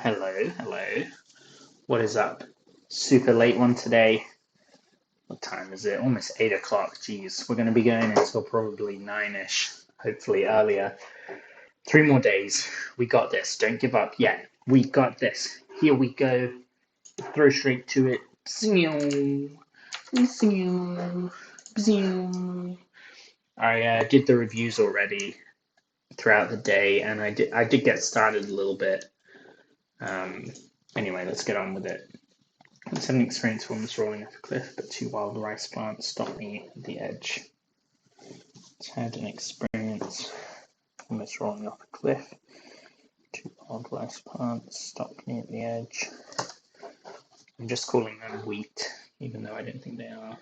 Hello, hello. What is up? Super late one today. What time is it? Almost 8 o'clock. Jeez, we're going to be going until probably 9-ish, hopefully earlier. 3 more days. We got this. Don't give up yet. We got this. Here we go. Throw straight to it. I did the reviews already throughout the day, and I did get started a little bit. Anyway, let's get on with it. Once had an experience almost rolling off a cliff, but two wild rice plants stopped me at the edge. Once had an experience almost rolling off a cliff, two wild rice plants stopped me at the edge. I'm just calling them wheat, even though I don't think they are.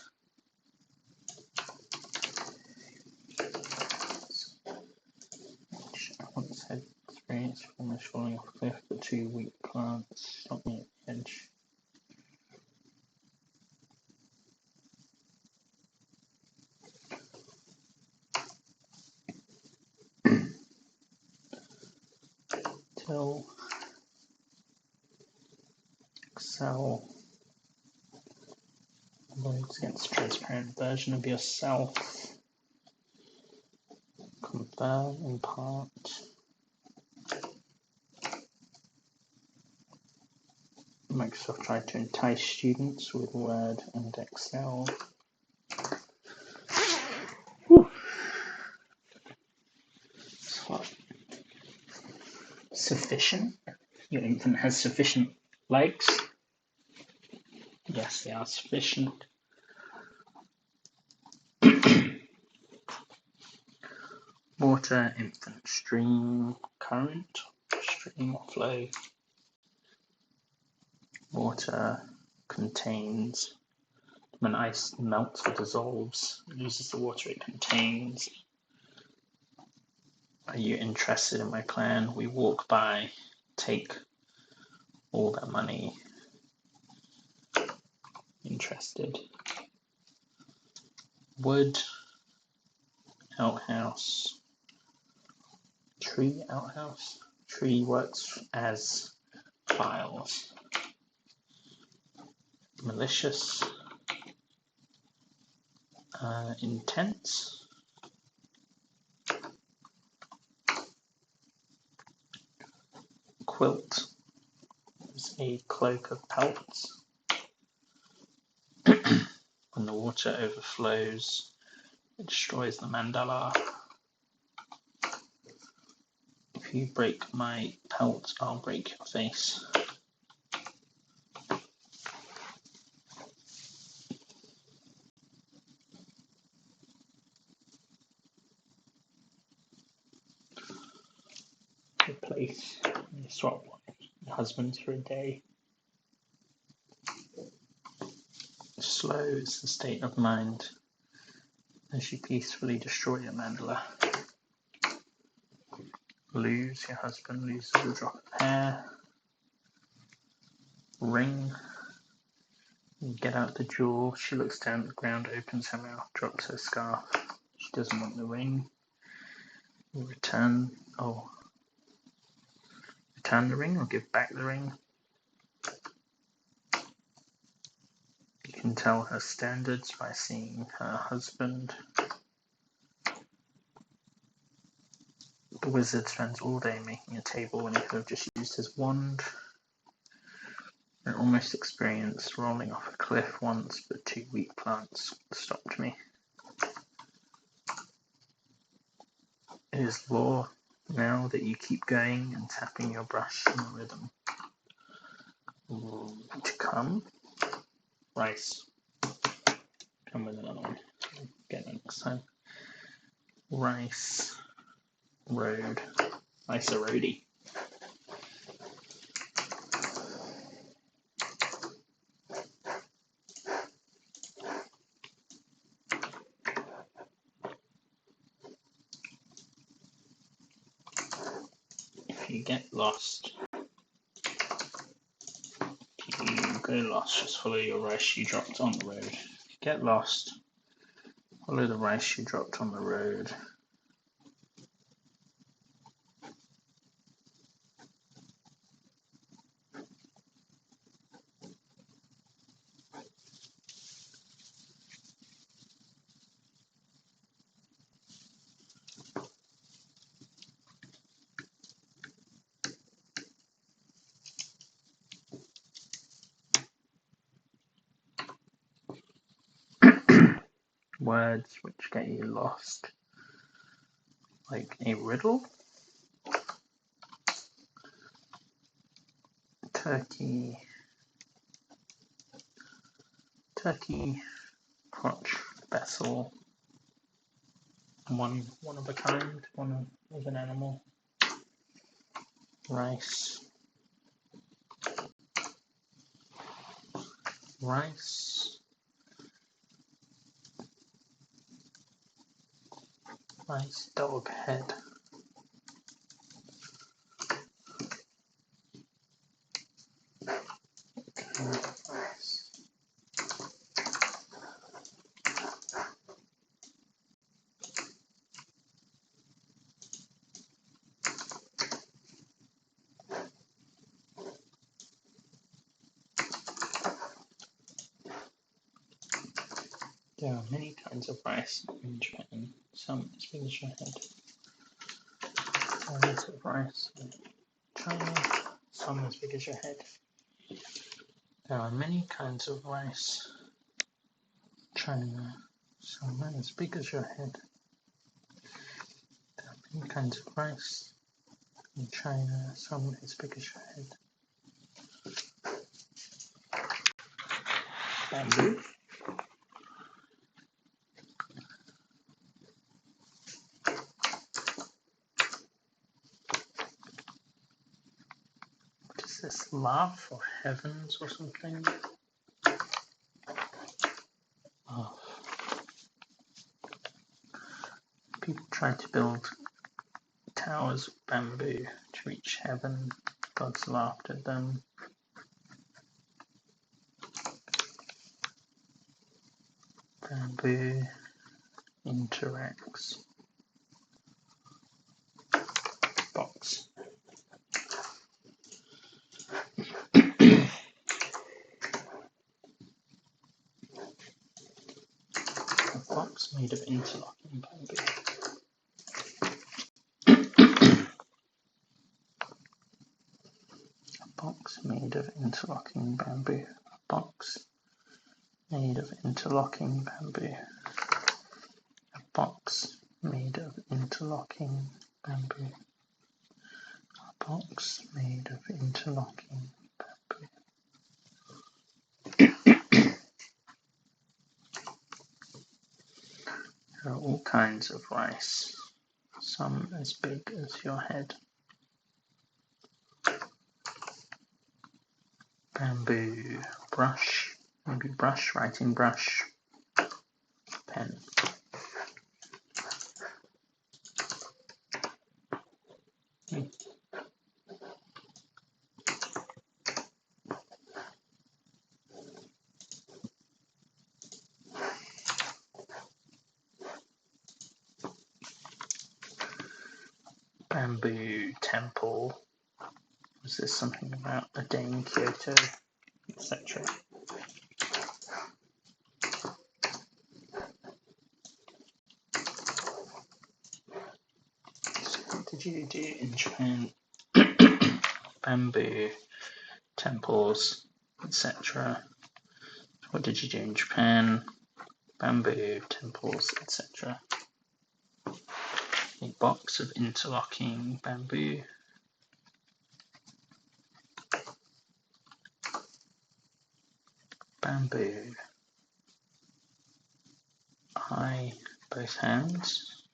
Once had experience almost rolling off a cliff, but two wheat plants stopped me at the edge. Till Excel loads against a transparent version of yourself. Confirm, impart. Microsoft tried to entice students with Word and Excel. Whew. So, sufficient? Your infant has sufficient legs? Yes, they are sufficient. Water, infant, stream, current, stream or flow. Water contains, when ice melts or dissolves, it loses the water it contains. Are you interested in my plan? We walk by, take all that money. Interested. Wood, outhouse, tree outhouse. Tree works as files. Malicious, intense. Quilt is a cloak of pelts. When the water overflows, it destroys the mandala. If you break my pelt, I'll break your face. Replace, swap husbands for a day. Slow is the state of mind as you peacefully destroy your mandala. Lose, your husband loses a drop of hair. Ring, you get out the jewel. She looks down at the ground, opens her mouth, drops her scarf. She doesn't want the ring. You return the ring or give back the ring. You can tell her standards by seeing her husband. The wizard spends all day making a table when he could have just used his wand. I almost experienced rolling off a cliff once, but two weak plants stopped me. It is law now that you keep going and tapping your brush in a rhythm. To come, rice. Come with another one. Get it next time. Rice, road, rice a roadie. If you get lost, just follow your rice you dropped on the road. If you get lost, follow the rice you dropped on the road. words which get you lost, like a riddle. Turkey, crotch, vessel, one of a kind, one of an animal. Rice, dog, head. Rice. There are many kinds of rice in Japan, some as big as your head. Kinds of rice in China, some as big as your head. There are many kinds of rice. China, some as big as your head. There are many kinds of rice in China, some as big as your head. Bamboo. What is this, laugh or heavens or something? Oh. People try to build towers of bamboo to reach heaven. Gods laughed at them. Bamboo interacts. Box. A box made of interlocking bamboo. A box made of interlocking bamboo. A box made of interlocking bamboo. A box made of interlocking bamboo. A box made of interlocking bamboo. There are all kinds of rice, some as big as your head. Bamboo brush, maybe brush, writing brush, pen. Bamboo temple. Was this something about a day in Kyoto, etc.? So what did you do in Japan? Bamboo temples, etc. What did you do in Japan? Bamboo temples, etc. A box of interlocking bamboo. Bamboo. Eye, both hands.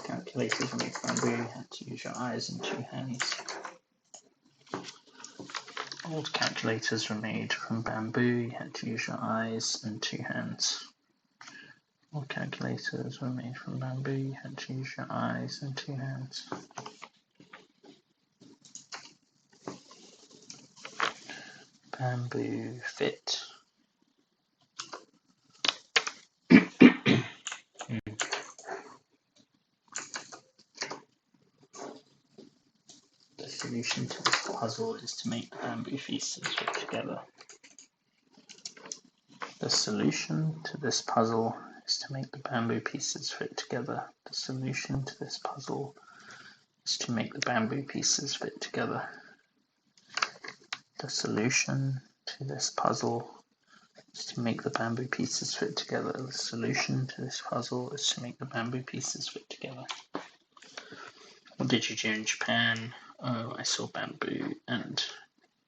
Calculators made bamboo, you had to use your eyes and two hands. Old calculators were made from bamboo, you had to use your eyes and two hands. Old calculators were made from bamboo, you had to use your eyes and two hands. Bamboo fit. The solution to this puzzle is to make the bamboo pieces fit together. The solution to this puzzle is to make the bamboo pieces fit together. The solution to this puzzle is to make the bamboo pieces fit together. The solution to this puzzle is to make the bamboo pieces fit together. The solution to this puzzle is to make the bamboo pieces fit together. What did you do in Japan? Oh, I saw bamboo and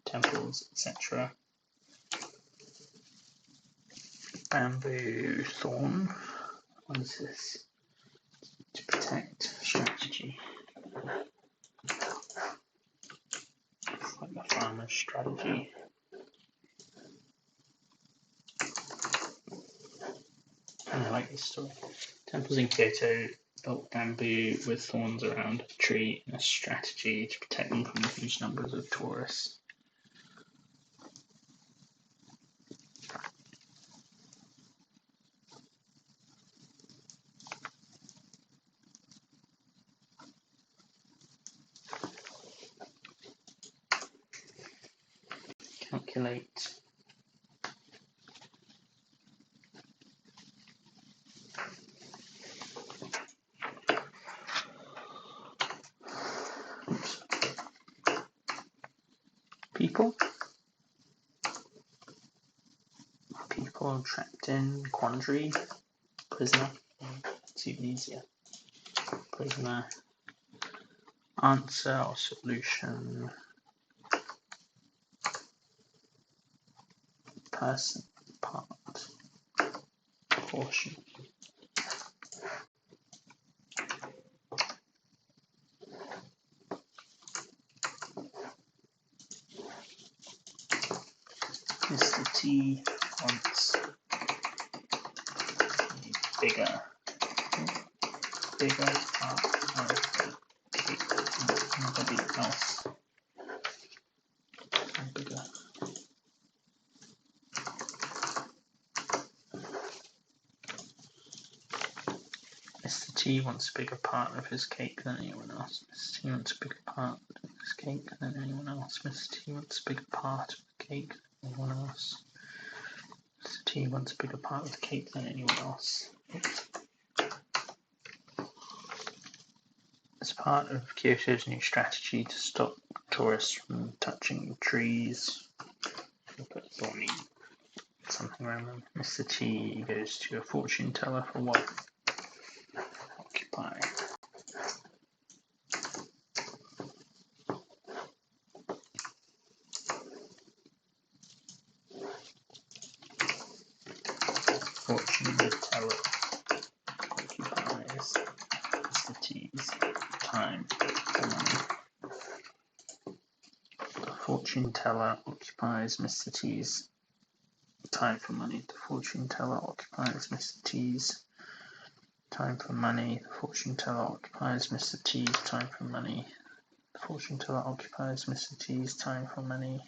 temples, etc. Bamboo thorn. What is this? To protect. Strategy. It's like the farmer's strategy. I like this story. Temples in Kyoto built bamboo with thorns around a tree in a strategy to protect them from the huge numbers of tourists. Calculate. People trapped in quandary. Prisoner. It's even easier. Prisoner. Answer or solution. Person. Part. Portion. Mr. T wants a bigger part of the cake than anybody else. Bigger. Mr. T wants a bigger part of his cake than anyone else. Mr. T wants a bigger part of his cake than anyone else. Mr. T wants a bigger part of the cake than anyone else. Mr. T wants a bigger part of the cake than anyone else. As part of Kyoto's new strategy to stop tourists from touching trees, we'll put thorny something around them. Mr. T goes to a fortune teller for what? Occupy. Fortune teller occupies Mr. T's time for money. The fortune teller occupies Mr. T's time for money. The fortune teller occupies Mr. T's time for money. The fortune teller occupies Mr. T's time for money. The fortune teller occupies Mr. T's time for money.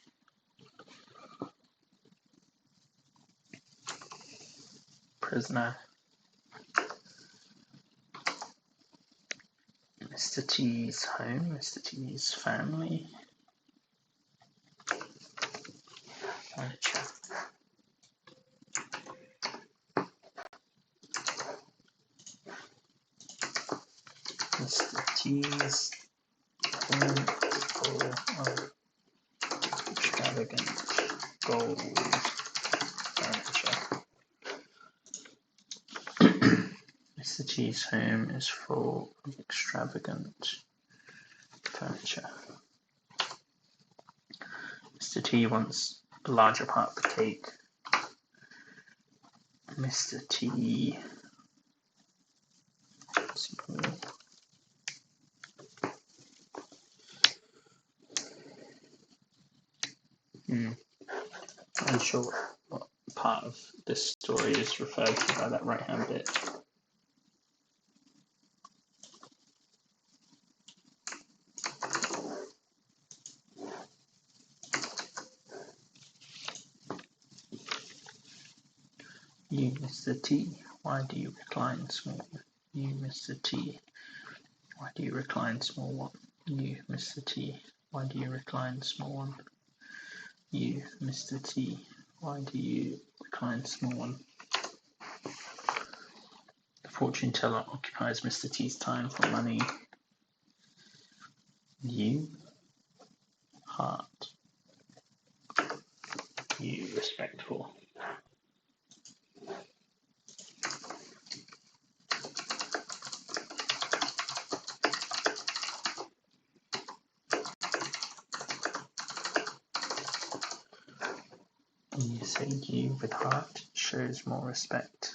Prisoner. Mr. T's home. Mr. T's family. Furniture. Mr. T's home full of extravagant gold furniture. Mr. T's home is full of extravagant furniture. Mr. T wants a larger part of the cake. Mr. T small. I'm unsure what part of this story is referred to by that right hand bit. You, Mr. T, why do you recline small? You, Mr. T, why do you recline small one? You, Mr. T, why do you recline small one? You, Mr. T, why do you recline small one? The fortune teller occupies Mr. T's time for money. you, heart, you, respectful. When you say you with heart, it shows more respect.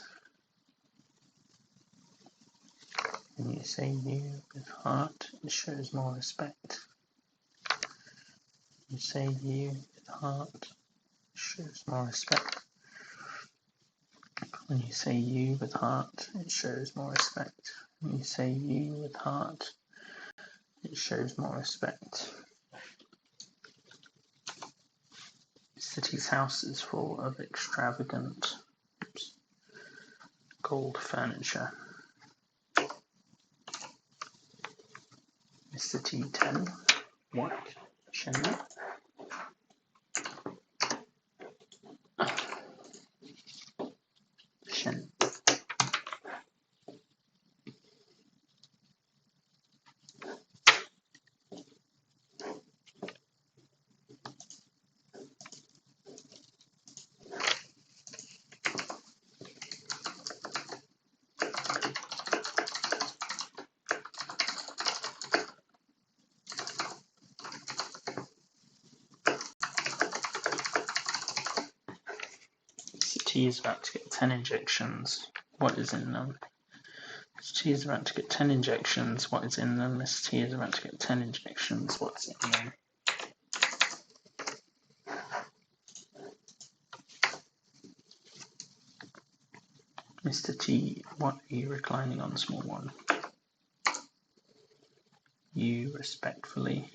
When you say you with heart, it shows more respect. When you say you with heart, it shows more respect. When you say you with heart, it shows more respect. When you say you with heart, it shows more respect. The city's house is full of extravagant gold furniture. Mr. T10, what? Shen. Shen. T is about to get 10 injections. What is in them? T is about to get 10 injections. What is in them? Miss T is about to get 10 injections. What's in them? Mr. T, what are you reclining on, small one? You respectfully,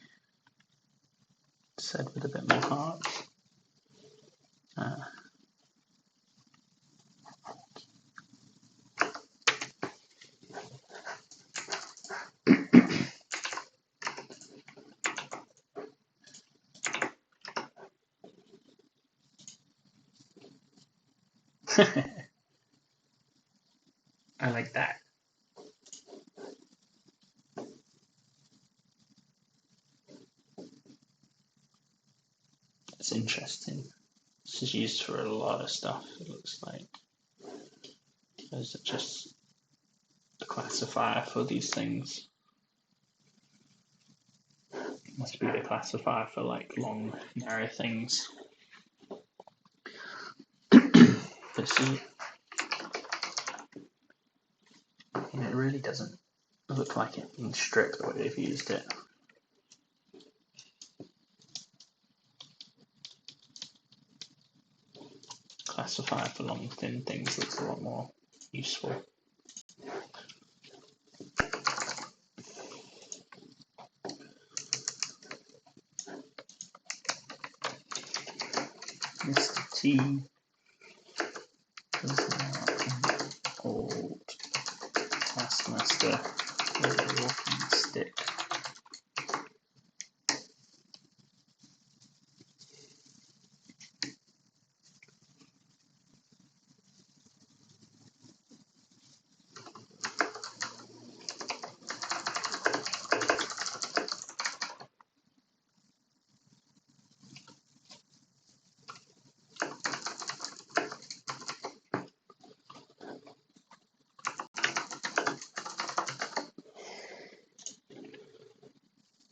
said with a bit more heart. I like that. It's interesting. This is used for a lot of stuff, it looks like. Those are just the classifier for these things. It must be the classifier for like long, narrow things. But see, it really doesn't look like it being stripped the way they've used it. Classifier for long, thin things looks a lot more useful. Mr. T is now an old taskmaster with a walking stick.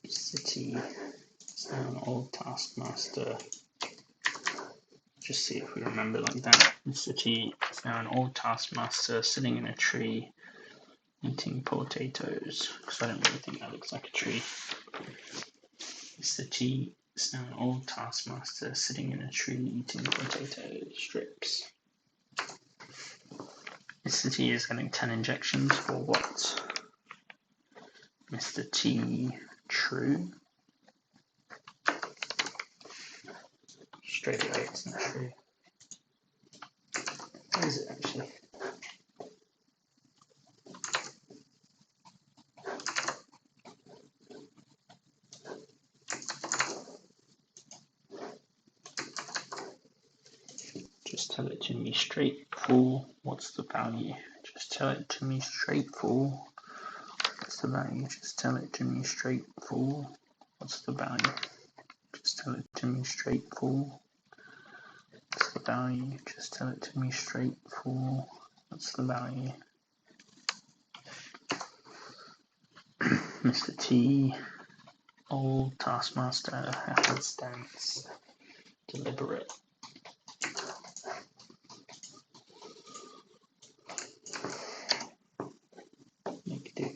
City is now an old taskmaster. Just see if we remember like that. Mr. T is now an old taskmaster sitting in a tree eating potatoes. Because I don't really think that looks like a tree. Mr. T is now an old taskmaster sitting in a tree eating potato strips. Mr. T is getting 10 injections for what? Mr. T, true. Straight away, it's not true. Where is it actually? Just tell it to me straight, fool. What's the value? Just tell it to me straight, fool. What's the value? Just tell it to me straight, fool. What's the value? Just tell it to me straight, fool. What's the value? Just tell it to me straight, fool. What's the value? Mr. T, old taskmaster, happenstance, deliberate. Make do.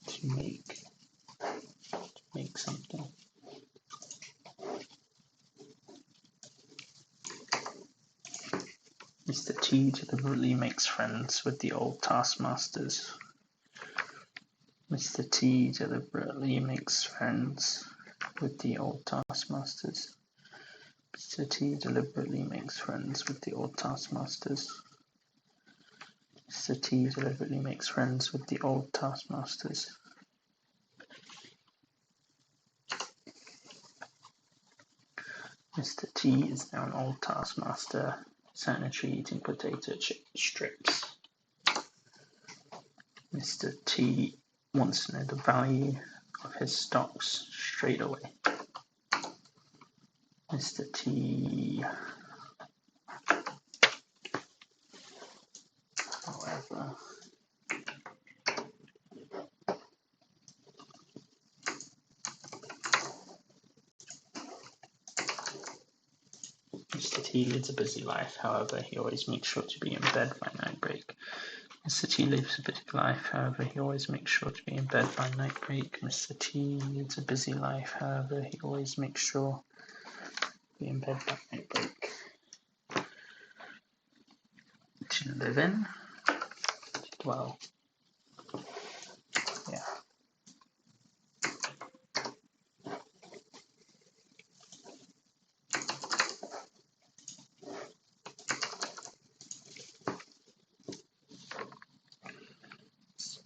To make something. Mr. T deliberately makes friends with the old taskmasters. Mr. T deliberately makes friends with the old taskmasters. Mr. T deliberately makes friends with the old taskmasters. Mr. T deliberately makes friends with the old taskmasters. Mr. T is now an old taskmaster, sanitary eating potato chip strips. Mr. T wants to know the value of his stocks straight away. Mr. T, however, Mr. T lives a busy life, however, he always makes sure to be in bed by night break. Mr. T lives a busy life, however, he always makes sure to be in bed by night break. Mr. T lives a busy life, however, he always makes sure to be in bed by night break. To live in, to dwell. Yeah.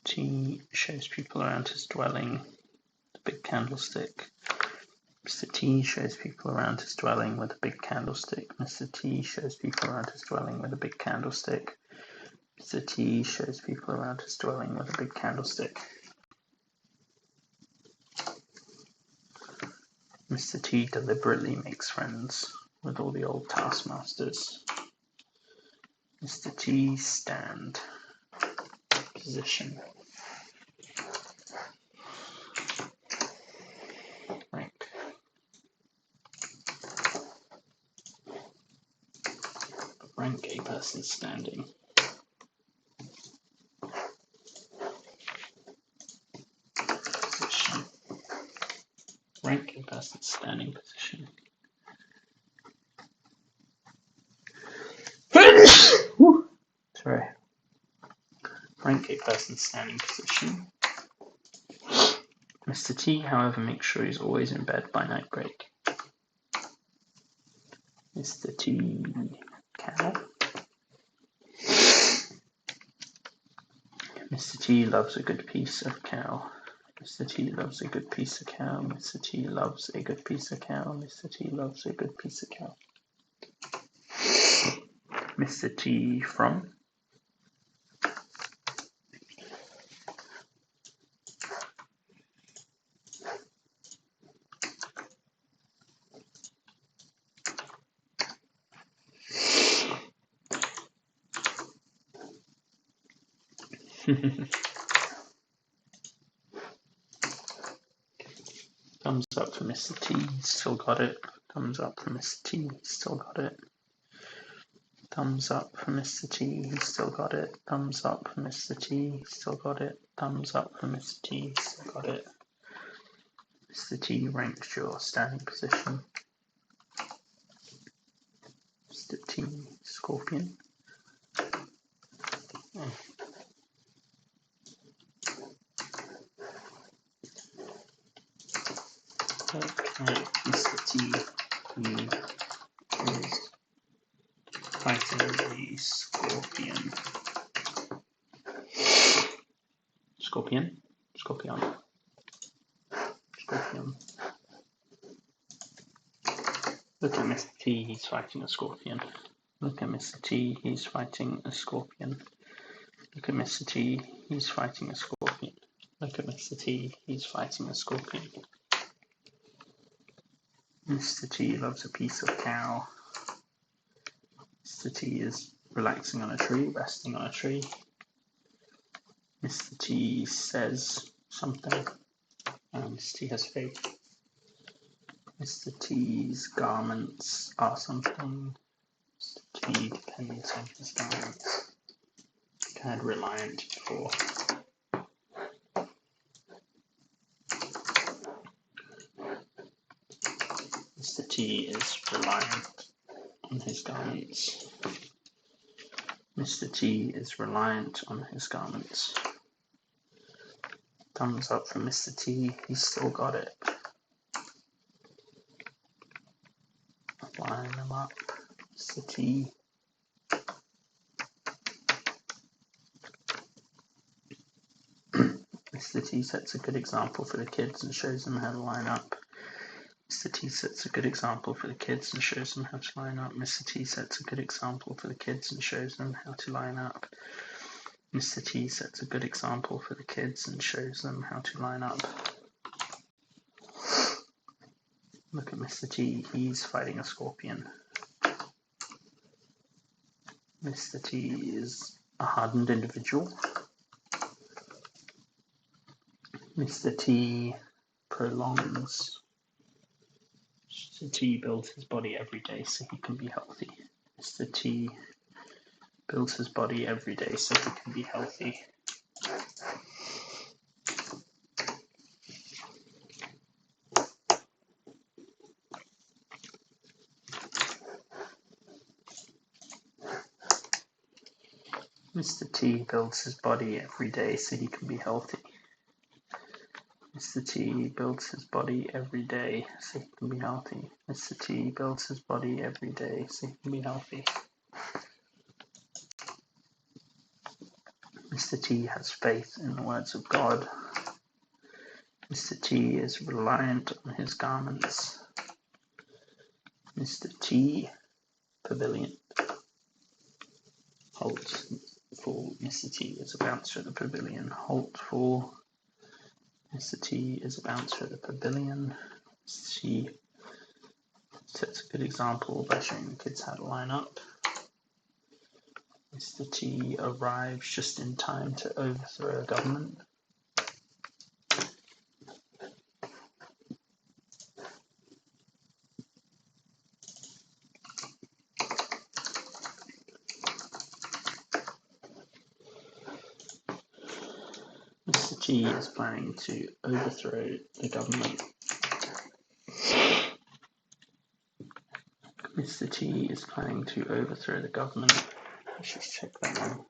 T shows people around his dwelling the big candlestick. Mr. T shows people around his dwelling with a big candlestick. Mr. T shows people around his dwelling with a big candlestick. Mr. T shows people around his dwelling with a big candlestick. Mr. T deliberately makes friends with all the old taskmasters. Mr. T stand. Position. Rank. Rank a person standing. Position. Rank a person standing position. Sorry. Rank a person standing position. Mr. T, however, makes sure he's always in bed by night break. Mr. T, cow. Mr. T loves a good piece of cow. Mr. T loves a good piece of cow. Mr. T loves a good piece of cow. Mr. T loves a good piece of cow. Mr. T from. Thumbs up for Mr. T, still got it. Thumbs up for Mr. T, still got it. Thumbs up for Mr. T, he's still got it. Thumbs up for Mr. T, still got it. Thumbs up for Mr. T, still got it. Mr. T ranks your standing position. Mr. T, scorpion. Mr. T, he is fighting the scorpion. Scorpion. Scorpion. Scorpion. Look at Mr. T, he's fighting a scorpion. Look at Mr. T, he's fighting a scorpion. Look at Mr. T, he's fighting a scorpion. Look at Mr. T, he's fighting a scorpion. Mr. T loves a piece of cow. Mr. T is relaxing on a tree, resting on a tree. Mr. T says something. Mr. T has faith. Mr. T's garments are something. Mr. T depends on his garments. I had reliant before. Mr. T is reliant on his garments. Mr. T is reliant on his garments. Thumbs up for Mr. T, he's still got it. Line them up. Mr. T. Mr. T sets a good example for the kids and shows them how to line up. Mr. T sets a good example for the kids and shows them how to line up. Mr. T sets a good example for the kids and shows them how to line up. Mr. T sets a good example for the kids and shows them how to line up. Look at Mr. T, he's fighting a scorpion. Mr. T is a hardened individual. Mr. T prolongs. Mr. T builds his body every day so he can be healthy. Mr. T builds his body every day so he can be healthy. Mr. T builds his body every day so he can be healthy. Mr. T builds his body every day so he can be healthy. Mr. T builds his body every day so he can be healthy. Mr. T has faith in the words of God. Mr. T is reliant on his garments. Mr. T, pavilion. Halt for Mr. T is a bouncer at the pavilion. Halt for Mr. T is a bouncer at the pavilion. Mr. T sets a good example by showing the kids how to line up. Mr. T arrives just in time to overthrow a government. Mr. T is planning to overthrow the government. Mr. T is planning to overthrow the government. Let's just check that one.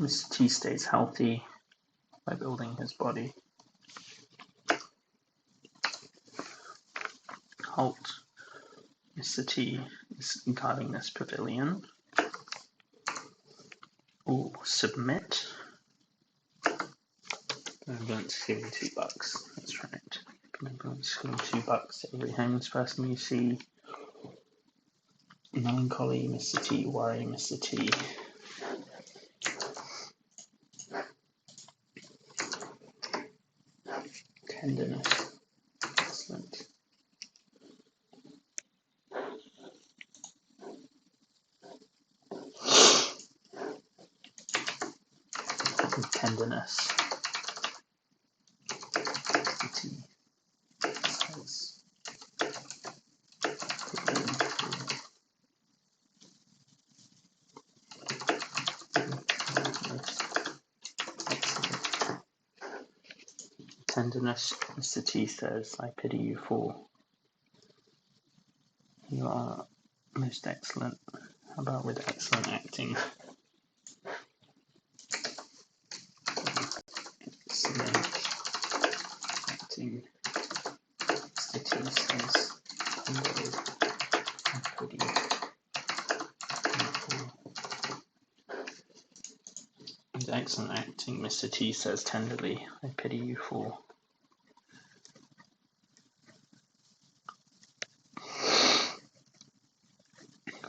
Mr. T stays healthy by building his body. Halt. Mr. T is guarding this pavilion. Ooh, submit. Benevolence giving $2. That's right. Benevolence giving $2 every homeless person you see. Melancholy, Mr. T. Worry, Mr. T. Tenderness. Excellent. Tenderness. Mr. T. Says. Tenderness, Mr. T says, I pity you for. You are most excellent. How about with excellent acting? Excellent acting. pity you for. With excellent acting, Mr. T says tenderly, I pity you for.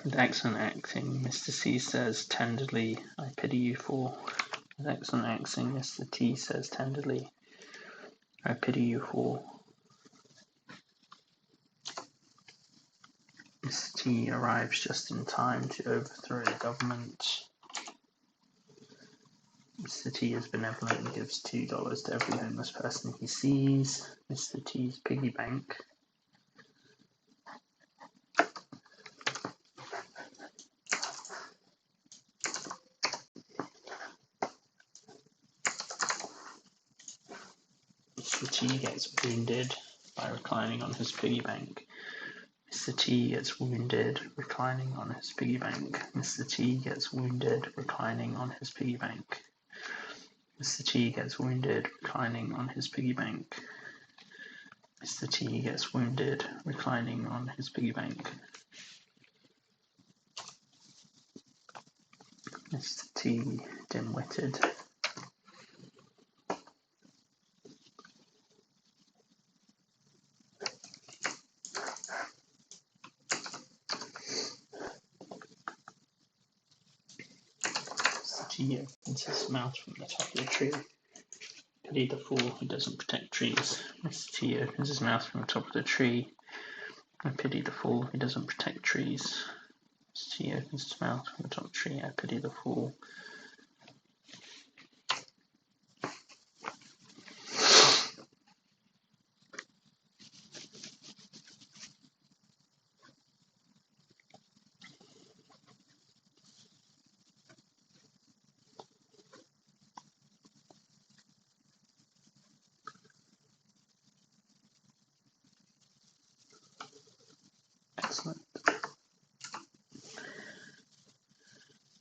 With excellent acting, Mr. C says tenderly, I pity you for. With excellent acting, Mr. T says tenderly, I pity you for. Mr. T arrives just in time to overthrow the government. Mr. T is benevolent and gives $2 to every homeless person he sees. Mr. T's piggy bank. Mr. T gets wounded by reclining on his piggy bank. Mr. T gets wounded reclining on his piggy bank. Mr. T gets wounded reclining on his piggy bank. Mr. T gets wounded reclining on his piggy bank. Mr. T gets wounded reclining on his piggy bank. Mr. T dim-witted. Mr. T opens his mouth from the top of the tree. Pity the fool who doesn't protect trees. Mr. T opens his mouth from the top of the tree. I pity the fool who doesn't protect trees. Mr. T opens his mouth from the top of the tree. I pity the fool. Excellent.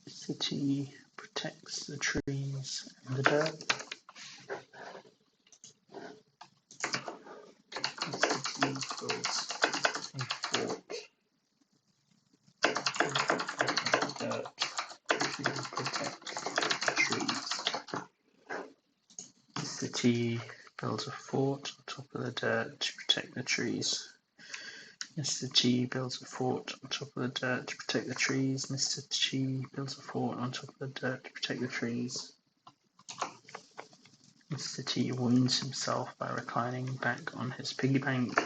Mr. T protects the trees and the dirt. Mr. T builds a fort in the dirt to protect the trees. Mr. T builds a fort on top of the dirt to protect the trees. Mr. T builds a fort on top of the dirt to protect the trees. Mr. T builds a fort on top of the dirt to protect the trees. Mr. T wounds himself by reclining back on his piggy bank.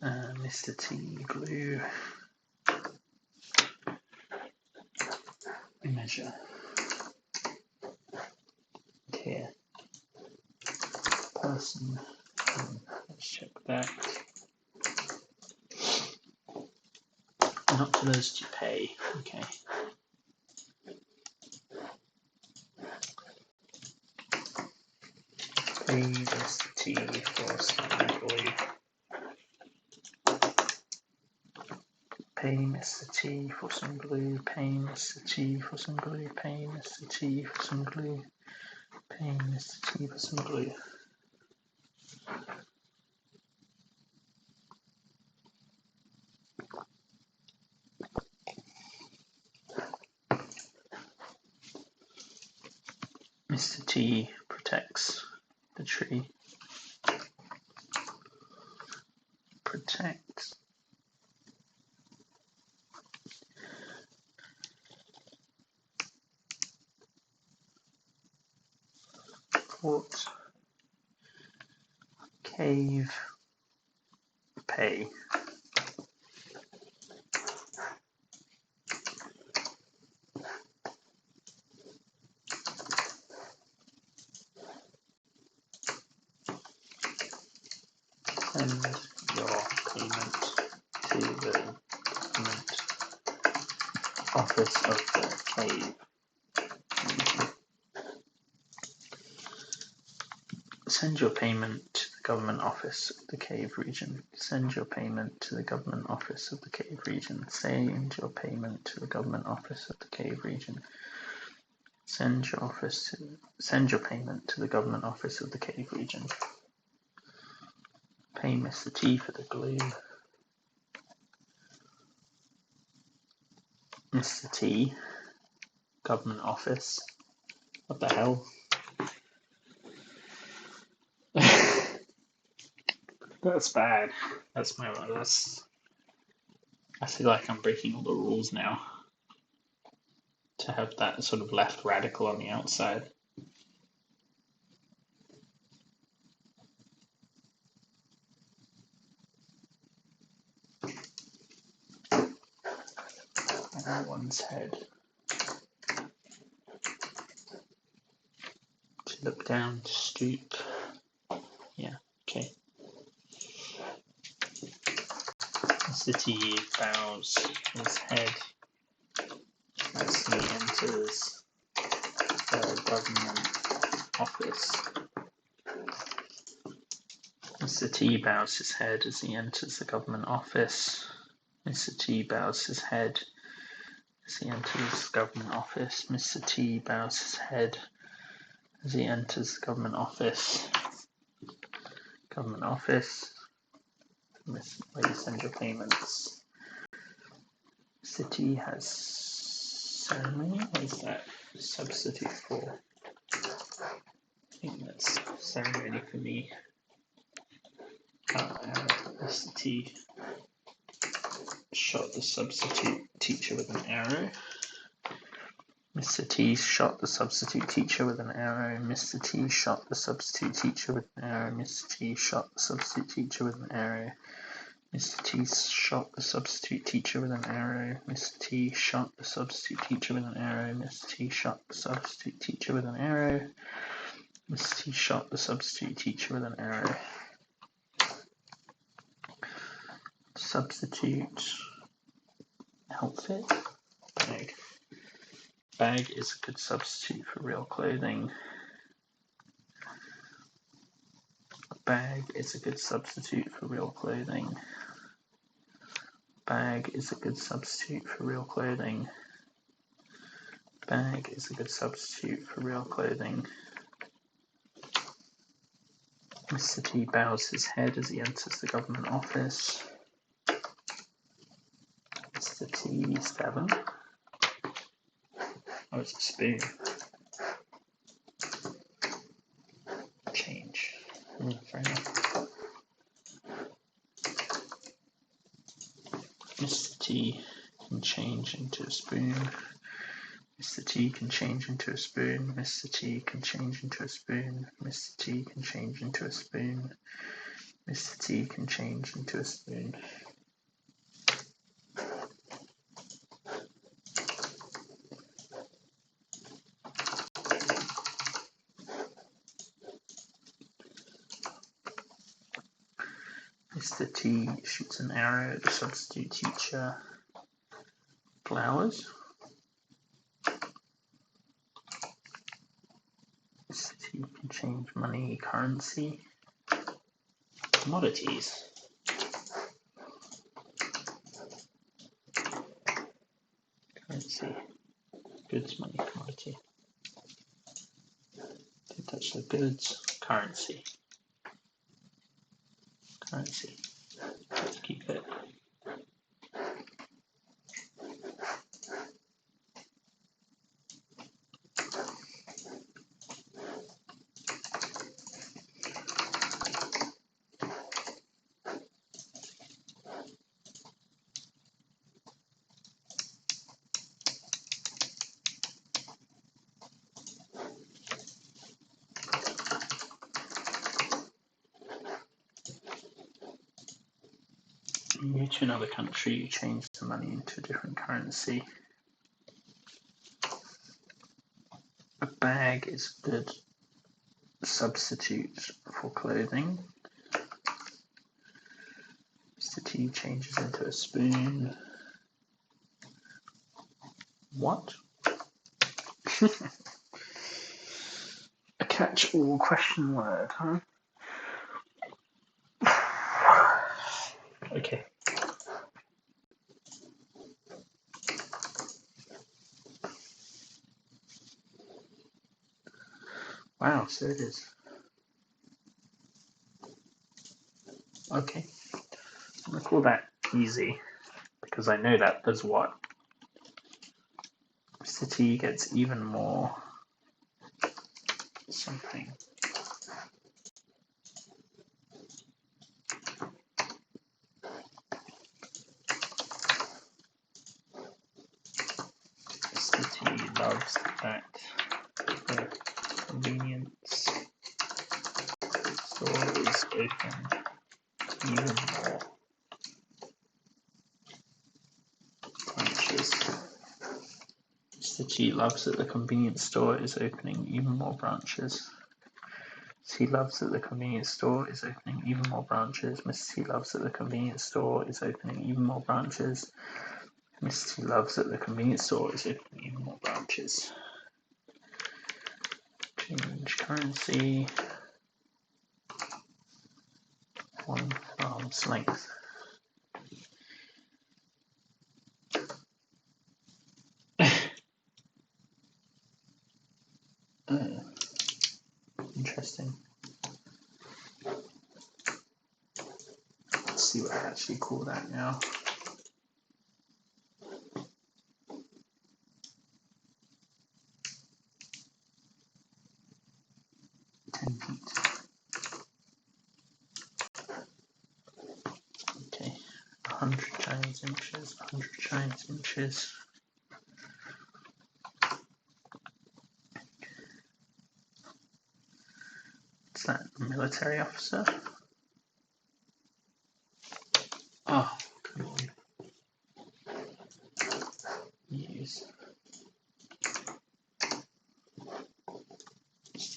Mr. T glue. Measure. Here. Person. Let's check that. Not to those to pay. Okay. Pay Mr. T for some glue. Pay Mr. T for some glue. Pay Mr. T for some glue. Pay Mr. T for some glue. Pay Mr. T for some glue. Mr. T protects the tree. Protects. Fort. Cave. Pay. Send your payment to the government office of the cave region. Send your payment to the government office of the cave region. Send your payment to the government office of the cave region. Send your payment to the government office of the cave region. Send your payment to the government office of the cave region. Pay Mr. T for the glue. Mr. T, government office. What the hell? That's bad. That's my. I feel like I'm breaking all the rules now to have that sort of left radical on the outside. And one's head. To look down, to stoop. Yeah, okay. Mr. T bows his head as he enters the government office. Mr. T bows his head as he enters the government office. Mr. T bows his head as he enters the government office. Mr. T bows his head as he enters the government office. Government office. Where you send your payments. Mr. T has ceremony. What is that substitute for? I think that's ceremony for me. Mr. T shot the substitute teacher with an arrow. Mr. T shot the substitute teacher with an arrow. Mr. T shot the substitute teacher with an arrow. Mr. T shot the substitute teacher with an arrow. Mr. T shot the substitute teacher with an arrow. Mr. T shot the substitute teacher with an arrow. Mr. T shot the substitute teacher with an arrow. Mr. T shot the substitute teacher with an arrow. Substitute outfit. Bag. Bag is a good substitute for real clothing. Bag is a good substitute for real clothing. Bag is a good substitute for real clothing. Bag is a good substitute for real clothing. Mr. T bows his head as he enters the government office. Mr. T 7. Oh, it's a spoon. Change. Fair enough. Mr. T can change into a spoon. Mr. T can change into a spoon. Mr. T can change into a spoon. Mr. T can change into a spoon. Mr. T can change into a spoon. Mr. T shoots an arrow at the substitute teacher. Flowers. Mr. T can change money, currency. Commodities. Currency. Goods, money, commodity. Don't touch the goods. Currency. Currency. Let's keep it. You to another country, you change the money into a different currency. A bag is a good substitute for clothing. Mr. T changes into a spoon. What? A catch-all question word, huh? Okay. Wow, so it is. Okay. I'm going to call that easy, because I know that does what? Mr. T gets even more something. Mr. T loves that the convenience store is open even more branches. Mr. T loves that the convenience store is opening even more branches. He loves that the convenience store is opening even more branches. Mrs. T loves that the convenience store is opening even more branches. Mrs. T loves that the convenience store is opening even more branches. Change currency. 1 arm's length. Interesting. Let's see what I actually call that now. Okay, 100 Chinese inches, 100 Chinese inches. What's that, a military officer? Oh, come on. Use.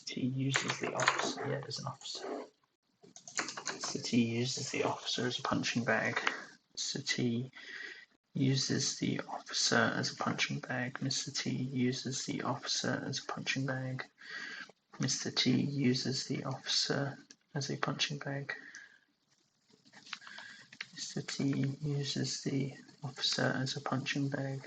He uses the officer, yeah, as an officer. T uses the officer as a punching bag. Mr. T uses the officer as a punching bag. Mr. T uses the officer as a punching bag. Mr. T uses the officer as a punching bag. Mr. T uses the officer as a punching bag.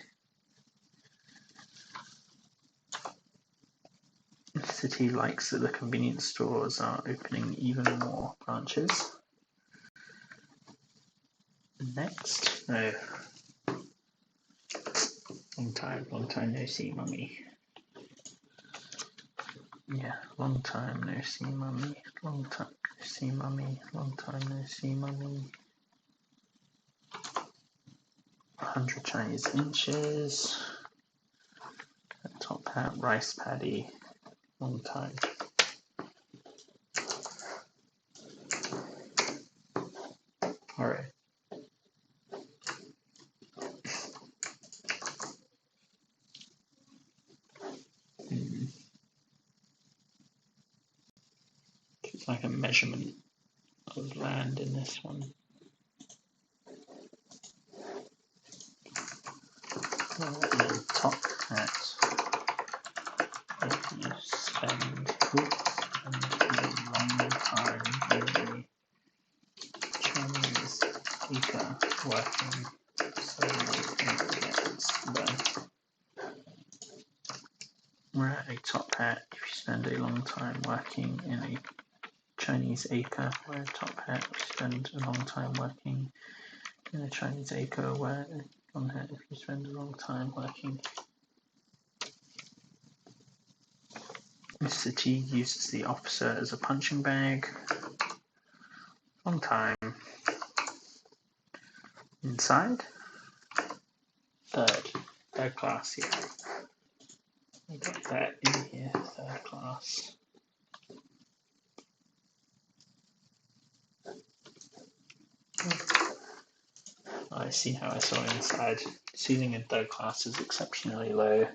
Mr. T likes that the convenience stores are opening even more branches. Next, no. Long time no see, mummy. Yeah, long time no see, mummy. Long time no see, mummy. Long time no see, mummy. 100 Chinese inches. Top hat, rice paddy. Long time. All right. It's like a measurement of land in this one. Top hat. If you spend a long time in the Chinese speaker working, so it gets the. We're at a top hat. If you spend a long time working in a Chinese acre, wear a top hat. If you spend a long time working in a Chinese acre, wear a long hat. If you spend a long time working. Mr. T uses the officer as a punching bag. Long time. Inside. Third class, yeah. I got that in here, third class. I see how I saw inside. Ceiling in third class is exceptionally low.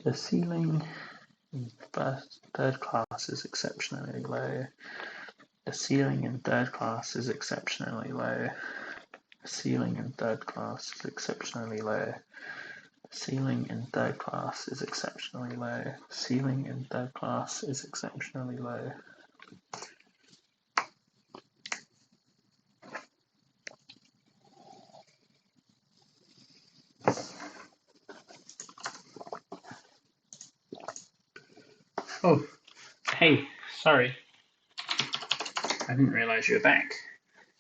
The ceiling in third class is exceptionally low. The ceiling in third class is exceptionally low. The ceiling in third class is exceptionally low. The ceiling in third class is exceptionally low. The ceiling in third class is exceptionally low. Oh, hey, sorry. I didn't realize you were back.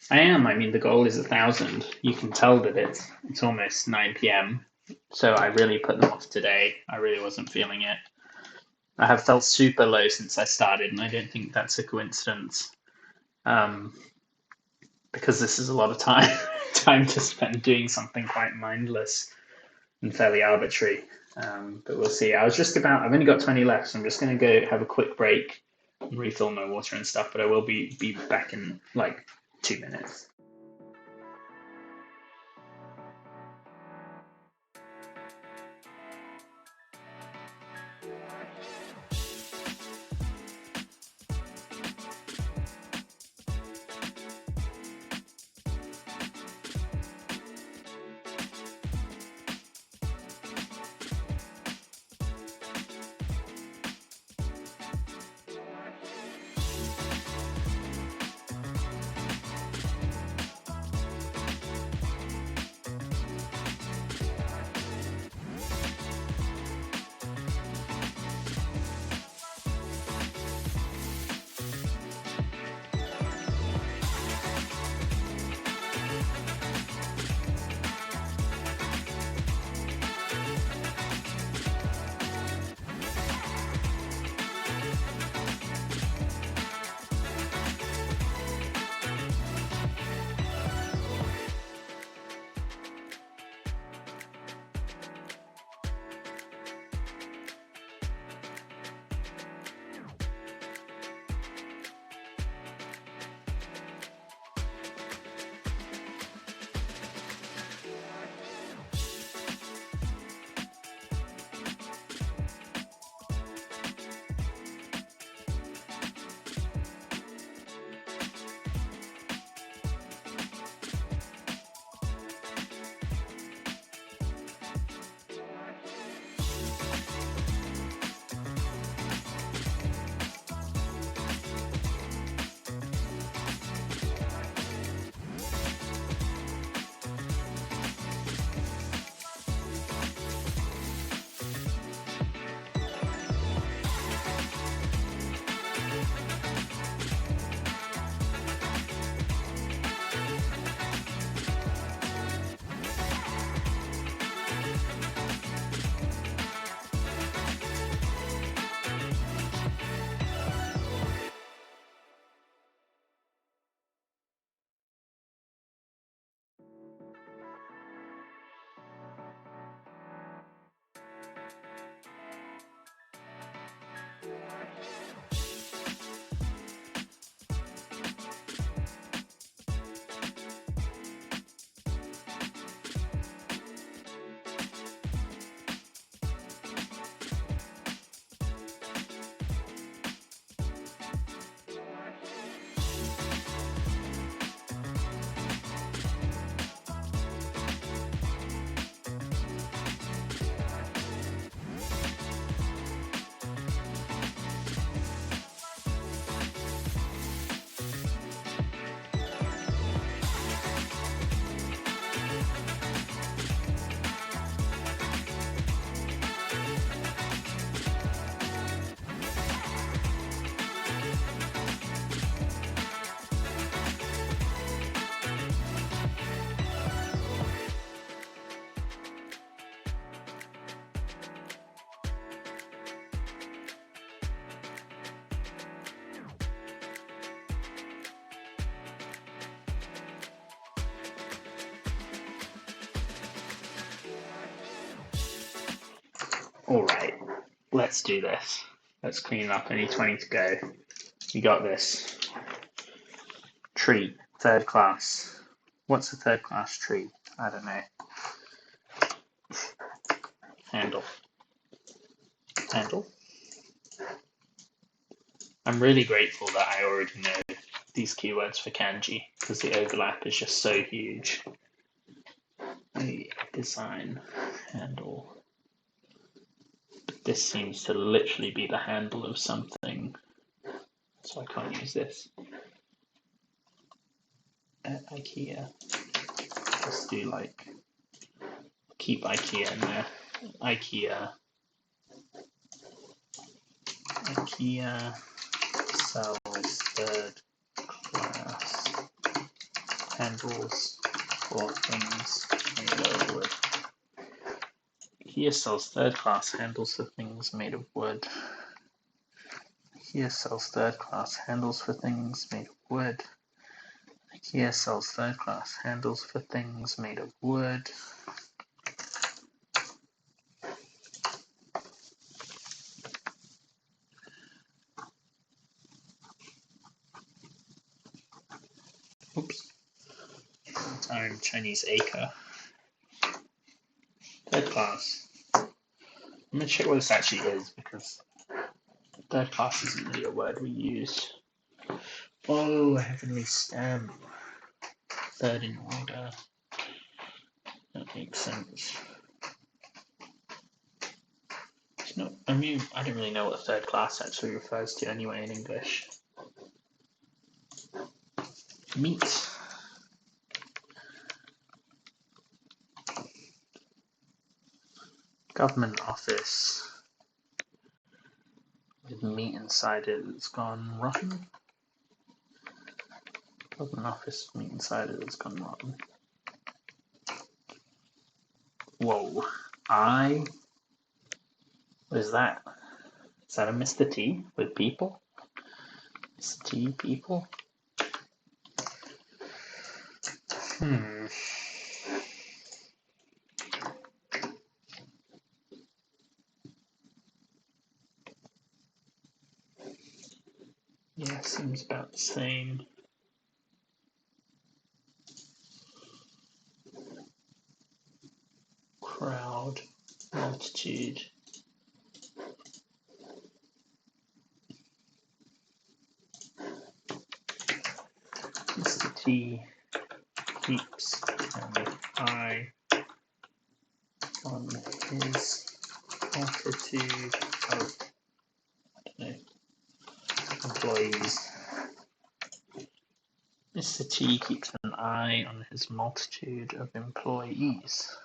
I am. I mean, the goal is 1,000. You can tell that it's almost 9 p.m. So I really put them off today. I really wasn't feeling it. I have felt super low since I started, and I don't think that's a coincidence. Because this is a lot of time to spend doing something quite mindless and fairly arbitrary. But we'll see. I've only got 20 left, so I'm just going to go have a quick break and refill my water and stuff, but I will be back in like 2 minutes. All right, let's do this. Let's clean up. Only 20 to go. You got this. Tree, third class. What's a third class tree? I don't know. Handle. Handle. I'm really grateful that I already know these keywords for kanji because the overlap is just so huge. A design handle. This seems to literally be the handle of something, so I can't use this. At IKEA, let's do like, keep IKEA in there. IKEA sells third class handles for things made of wood. IKEA sells third-class handles for things made of wood. IKEA sells third-class handles for things made of wood. IKEA sells third-class handles for things made of wood. Oops. Time Chinese acre. Third class. I'm gonna check what this actually is because third class isn't really a word we use. Oh, heavenly stem. Third in order. That makes sense. It's not, I mean, I don't really know what third class actually refers to anyway in English. Meat. Government office with meat inside it that's gone rotten. Government office with meat inside it that's gone rotten. Whoa. What is that? Is that a Mr. T with people? Mr. T people? Yeah, seems about the same. Crowd, multitude. Mr. T keeps an eye on his multitude of, employees. Mr. T keeps an eye on his multitude of employees.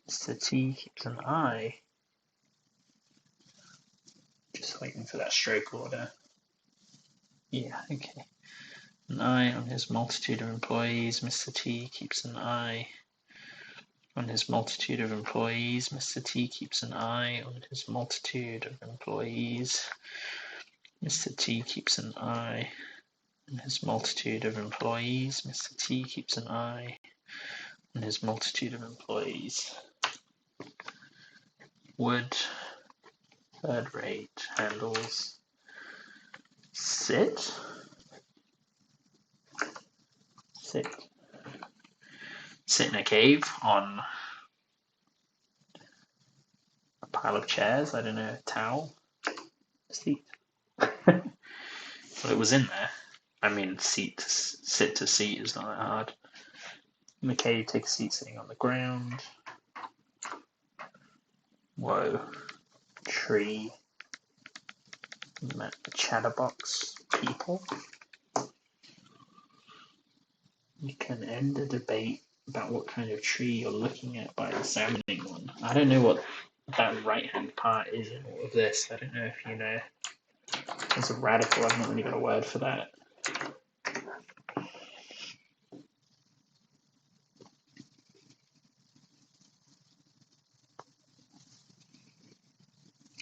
Mr. T keeps an eye. Just waiting for that stroke order. Yeah, okay. An eye on his multitude of employees. Mr. T keeps an eye on his multitude of employees. Mr. T keeps an eye on his multitude of employees. Mr. T keeps an eye on his multitude of employees. Mr. T keeps an eye on his multitude of employees. Wood, third rate, handles. Sit? Sit. Sit in a cave on a pile of chairs. I don't know, a towel. Seat. Well, it was in there. I mean, sit to seat is not that hard. In the cave, take a seat sitting on the ground. Whoa. Tree. Chatterbox people. You can end a debate about what kind of tree you're looking at by examining one. I don't know what that right-hand part is in all of this. I don't know if you know. As a radical, I've not really got a word for that.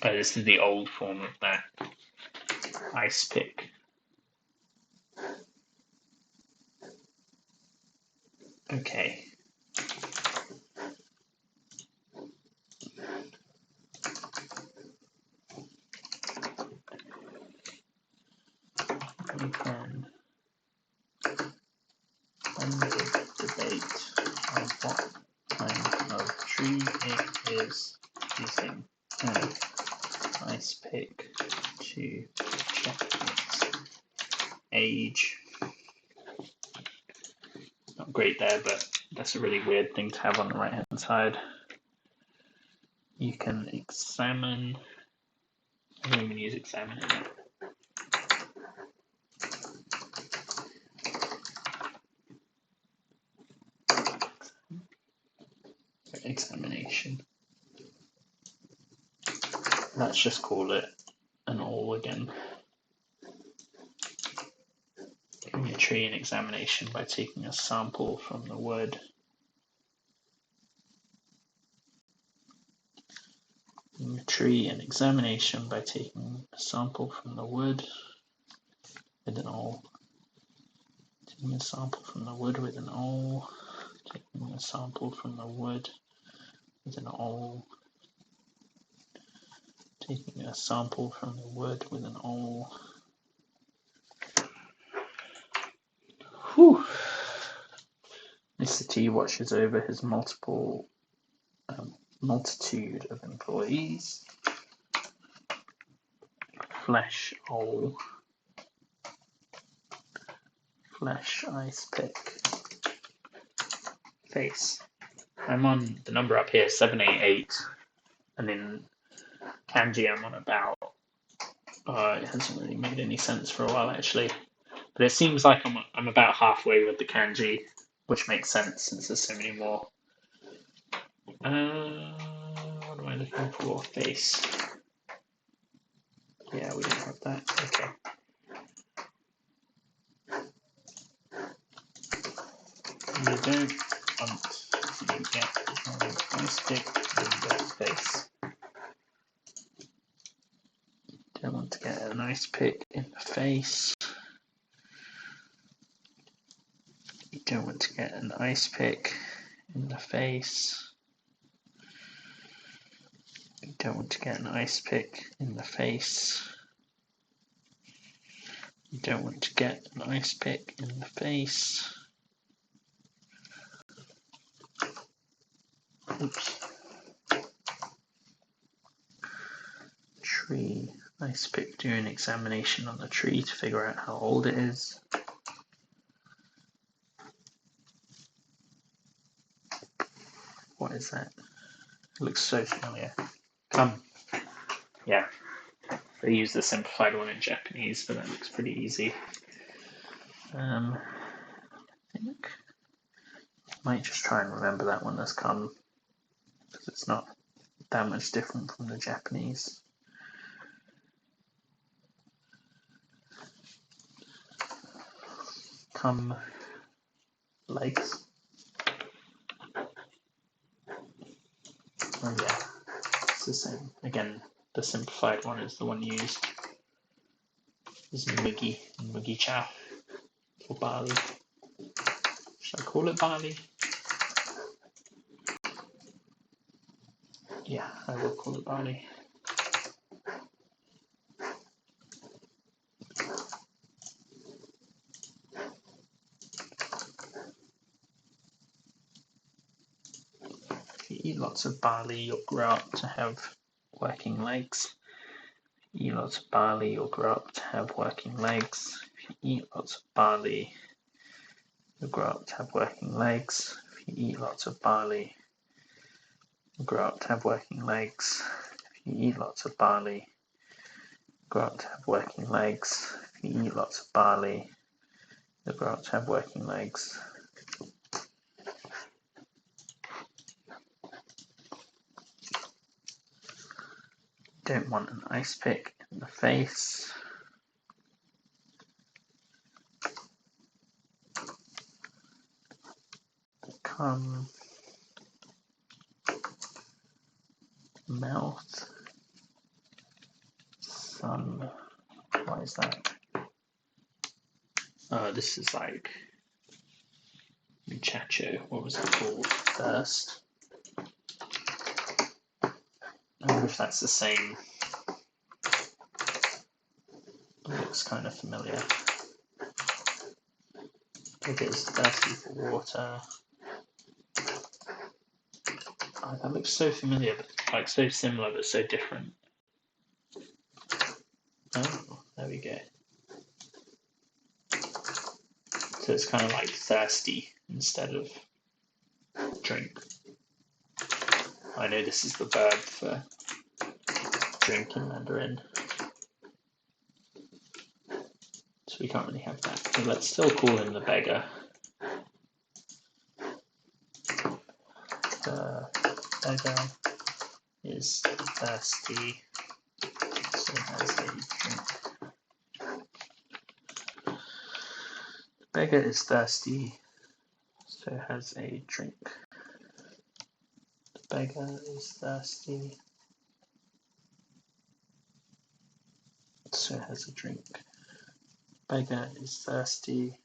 Oh, this is the old form of that ice pick. Okay. We can end the debate on what kind of tree it is using an ice pick to check its age. Not great there, but that's a really weird thing to have on the right hand side. You can examine. I don't even use examine in it. Examination. Let's just call it an all again. Giving a tree an examination by taking a sample from the wood. giving the tree an examination by taking a sample from the wood with an awl. Taking a sample from the wood with an awl. Taking a sample from the wood with an awl. Taking a sample from the wood with an awl. Whew. Mr. T watches over his multitude of employees. Flesh awl. Flesh ice pick. Face. I'm on the number up here, 788, and in kanji I'm on about. It hasn't really made any sense for a while actually, but it seems like I'm about halfway with the kanji, which makes sense since there's so many more. What am I looking for? Face. Yeah, we don't have that. Okay. You don't want to get an ice pick in the face. Don't want to get an ice pick in the face. You don't want to get an ice pick in the face. You don't want to get an ice pick in the face. You don't want to get an ice pick in the face. Oops. Tree. Ice pick. Do an examination on the tree to figure out how old it is. What is that? It looks so familiar. Come. Yeah. They use the simplified one in Japanese, but that looks pretty easy. I think I might just try and remember that one as come, because it's not that much different from the Japanese. Come legs. Oh yeah, it's the same. Again, the simplified one is the one used. This is mugi cha for barley. Should I call it barley? Yeah, I will call it barley. If you eat lots of barley, you'll grow up to have working legs. If you eat lots of barley, you'll grow up to have working legs. If you eat lots of barley, you'll grow up to have working legs. If you eat lots of barley, you'll grow up to have working legs. If you eat lots of barley, you'll grow up to have working legs. If you eat lots of barley, you'll grow up to have working legs. Don't want an ice pick in the face. Come. Mouth. Sun. What is that? This is like muchacho. What was it called? Thirst. I wonder if that's the same. It looks kind of familiar. I think it's thirsty for water. Oh, that looks so familiar, but like so similar but so different. Oh, there we go. So it's kind of like thirsty instead of drink. I know this is the verb for drink in Mandarin. So we can't really have that. But let's still call him the beggar. The beggar is thirsty, so has a drink. The beggar is thirsty, so has a drink. The beggar is thirsty, so has a drink. Beggar is thirsty,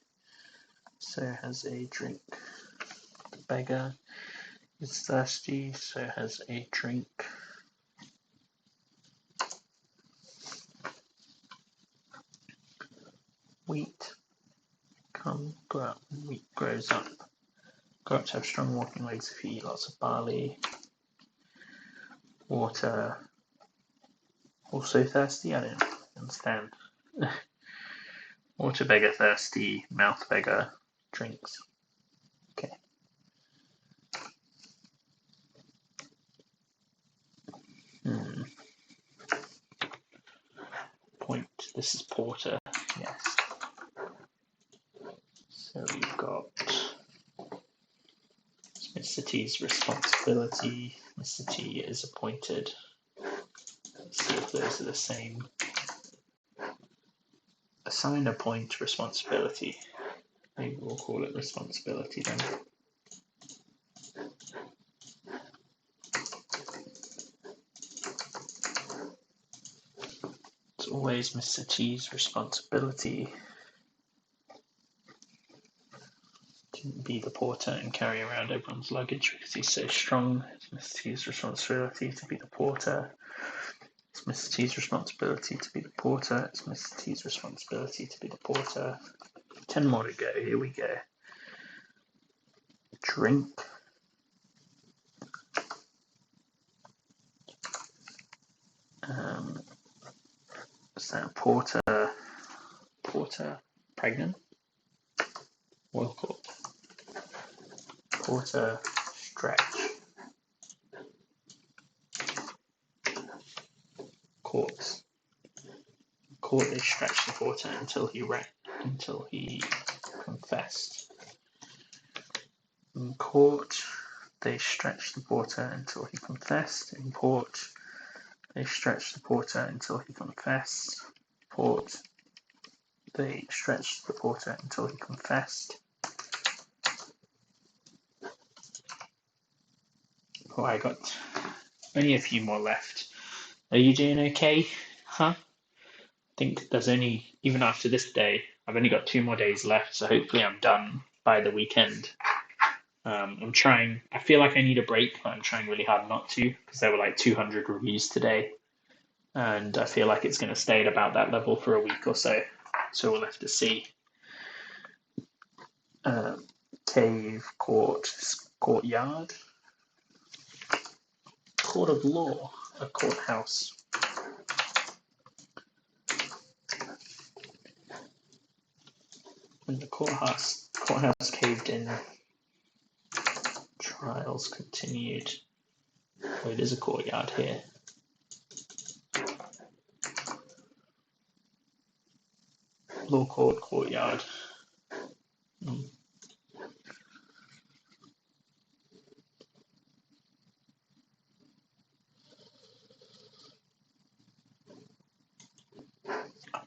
so has a drink. The beggar is thirsty, so has a drink. Wheat, come, grow up. Wheat grows up. Grow up to have strong walking legs if you eat lots of barley. Water, also thirsty? I don't understand. Water beggar thirsty, mouth beggar drinks. Okay. Point, this is porter, yes. So we've got Mr. T's responsibility. Mr. T is appointed. Let's see if those are the same. Assign, appoint, responsibility. Maybe we'll call it responsibility then. It's always Mr. T's responsibility to be the porter and carry around everyone's luggage because he's so strong. It's Mr. T's responsibility to be the porter. It's Mr. T's responsibility to be the porter. It's Mr. T's responsibility to be the porter. 10 more to go. Here we go. Drink. Is that porter? Porter pregnant? Well caught. Porter stretch. Court. Court, they stretched the porter until he confessed. In court, they stretched the porter until he confessed. In port, they stretched the porter until he confessed. Port, they stretched the porter until he confessed. Oh, I got only a few more left. Are you doing okay? Huh? I think there's only, even after this day, I've only got 2 more days left, so hopefully I'm done by the weekend. I'm trying, I feel like I need a break, but I'm trying really hard not to, because there were like 200 reviews today, and I feel like it's going to stay at about that level for a week or so, so we'll have to see. Cave, court, courtyard, court of law, a courthouse. When the courthouse caved in, trials continued. Oh, it is a courtyard here. Law court, courtyard. I'm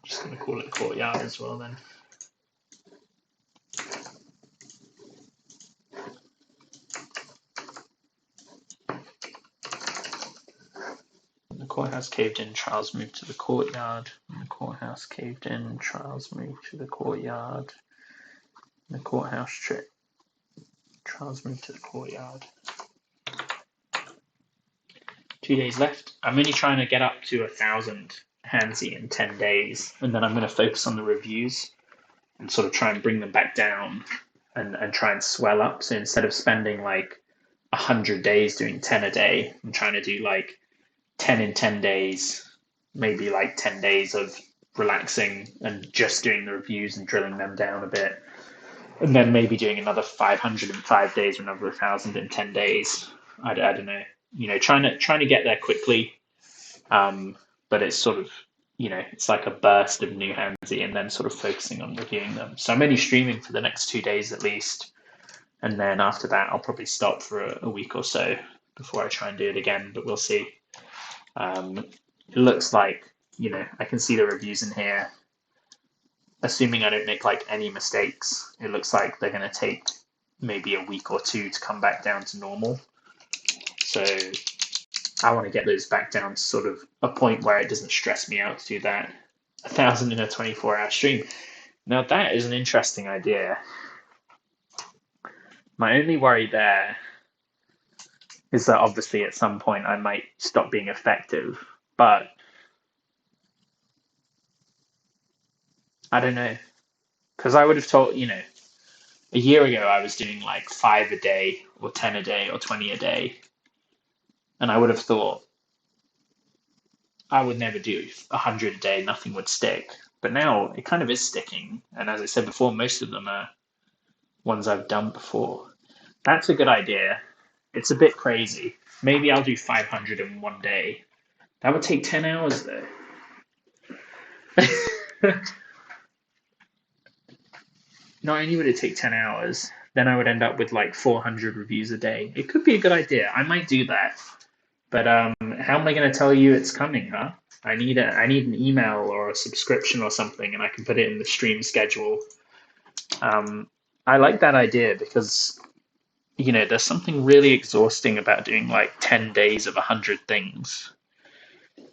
just going to call it courtyard as well then. The courthouse caved in, trials moved to the courtyard. When the courthouse caved in, trials moved to the courtyard. The courthouse trials moved to the courtyard. 2 days left. I'm only trying to get up to 1,000 Hanzi in 10 days, and then I'm going to focus on the reviews and sort of try and bring them back down and try and swell up. So instead of spending like 100 days doing 10 a day, I'm trying to do like 10 in 10 days, maybe like 10 days of relaxing and just doing the reviews and drilling them down a bit. And then maybe doing another 500 in 5 days or another 1,000 in 10 days. I don't know. You know, trying to get there quickly. But it's sort of, you know, it's like a burst of new Hanzi and then sort of focusing on reviewing them. So I'm only streaming for the next 2 days at least. And then after that, I'll probably stop for a week or so before I try and do it again, but we'll see. It looks like, you know, I can see the reviews in here. Assuming I don't make like any mistakes, it looks like they're going to take maybe a week or 2 to come back down to normal. So I want to get those back down to sort of a point where it doesn't stress me out to do that. 1,000 in a 24-hour stream. Now that is an interesting idea. My only worry there is that obviously at some point I might stop being effective, but I don't know. Because I would have told, a year ago I was doing like 5 a day or 10 a day or 20 a day. And I would have thought I would never do 100 a day, nothing would stick. But now it kind of is sticking. And as I said before, most of them are ones I've done before. That's a good idea. It's a bit crazy. Maybe I'll do 500 in one day. That would take 10 hours though. Not only would it take 10 hours, then I would end up with like 400 reviews a day. It could be a good idea. I might do that. But how am I going to tell you it's coming, huh? I need an email or a subscription or something, and I can put it in the stream schedule. I like that idea because there's something really exhausting about doing like 10 days of 100 things.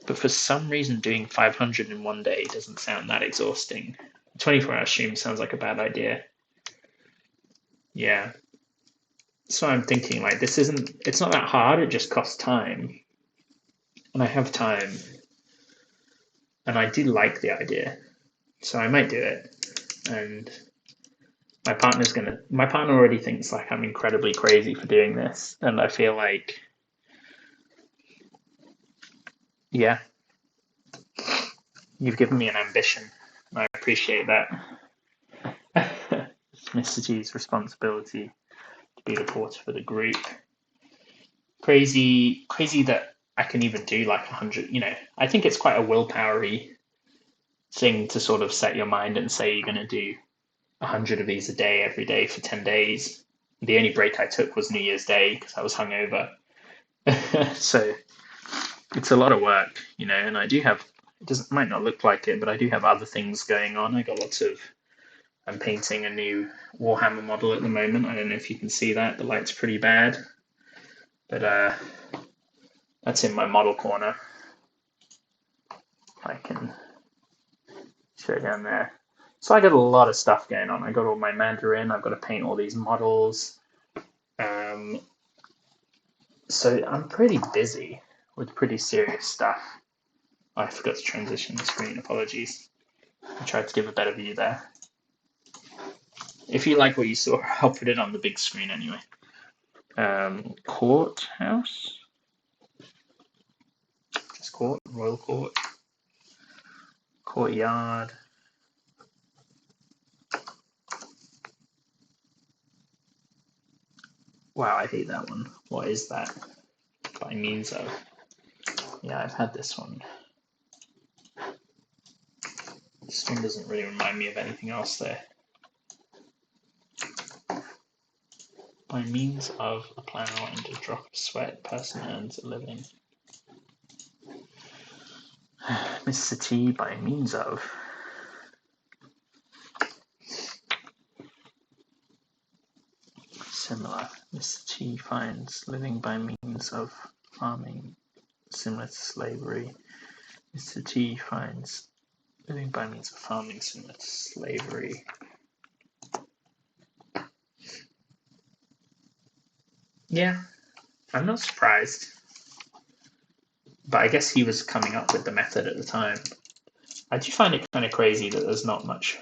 But for some reason, doing 500 in one day doesn't sound that exhausting. 24-hour stream sounds like a bad idea. Yeah. So I'm thinking like it's not that hard, it just costs time. And I have time. And I do like the idea. So I might do it. And my partner already thinks like I'm incredibly crazy for doing this. And I feel like, yeah, you've given me an ambition. I appreciate that. It's Mr. G's responsibility to be the porter for the group. Crazy that I can even do like 100. I think it's quite a willpowery thing to sort of set your mind and say you're going to do 100 of these a day every day for 10 days. The only break I took was New Year's Day because I was hungover. So it's a lot of work, and I do have, might not look like it, but I do have other things going on. I'm painting a new Warhammer model at the moment. I don't know if you can see that. The light's pretty bad. But that's in my model corner. I can show down there. So I got a lot of stuff going on. I got all my Mandarin. I've got to paint all these models. So I'm pretty busy with pretty serious stuff. I forgot to transition the screen. Apologies. I tried to give a better view there. If you like what you saw, I'll put it on the big screen anyway. Courthouse. Just court. Royal court. Courtyard. Wow, I hate that one. What is that? By means of. Yeah, I've had this one. This one doesn't really remind me of anything else there. By means of a plow and a drop of sweat, person earns a living. Mr. T by means of. Similar. Mr. T finds living by means of farming similar to slavery. Mr. T finds living by means of farming similar to slavery. Yeah, I'm not surprised. But I guess he was coming up with the method at the time. I do find it kind of crazy that there's not much.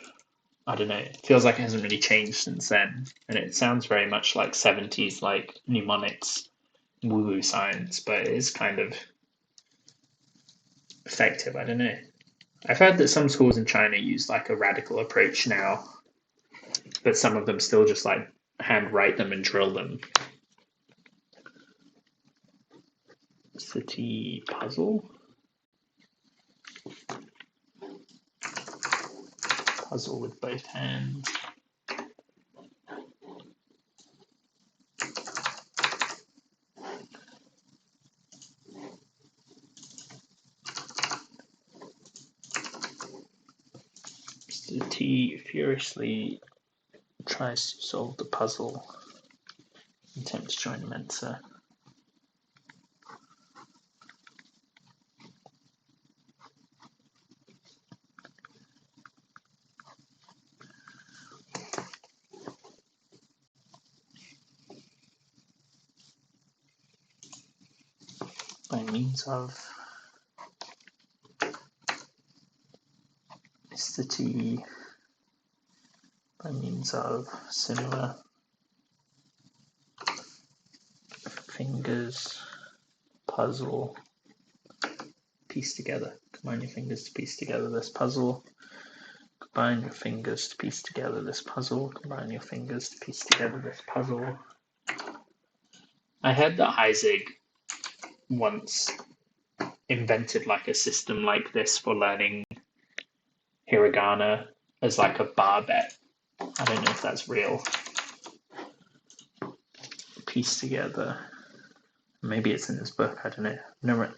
I don't know. It feels like it hasn't really changed since then, and it sounds very much like 70s, like mnemonics, woo-woo science, but it is kind of effective. I don't know. I've heard that some schools in China use like a radical approach now, but some of them still just like hand write them and drill them. City puzzle. Puzzle with both hands. Mr. T furiously tries to solve the puzzle. Attempt to join Mensa. by means of Mr. T, by means of similar fingers, puzzle, piece together. Combine your fingers to piece together this puzzle. Combine your fingers to piece together this puzzle. Combine your fingers to piece together this puzzle. I heard that Heisig once invented like a system like this for learning hiragana as like a bar bet. I don't know if that's real. Piece together. Maybe it's in his book. I don't know. No,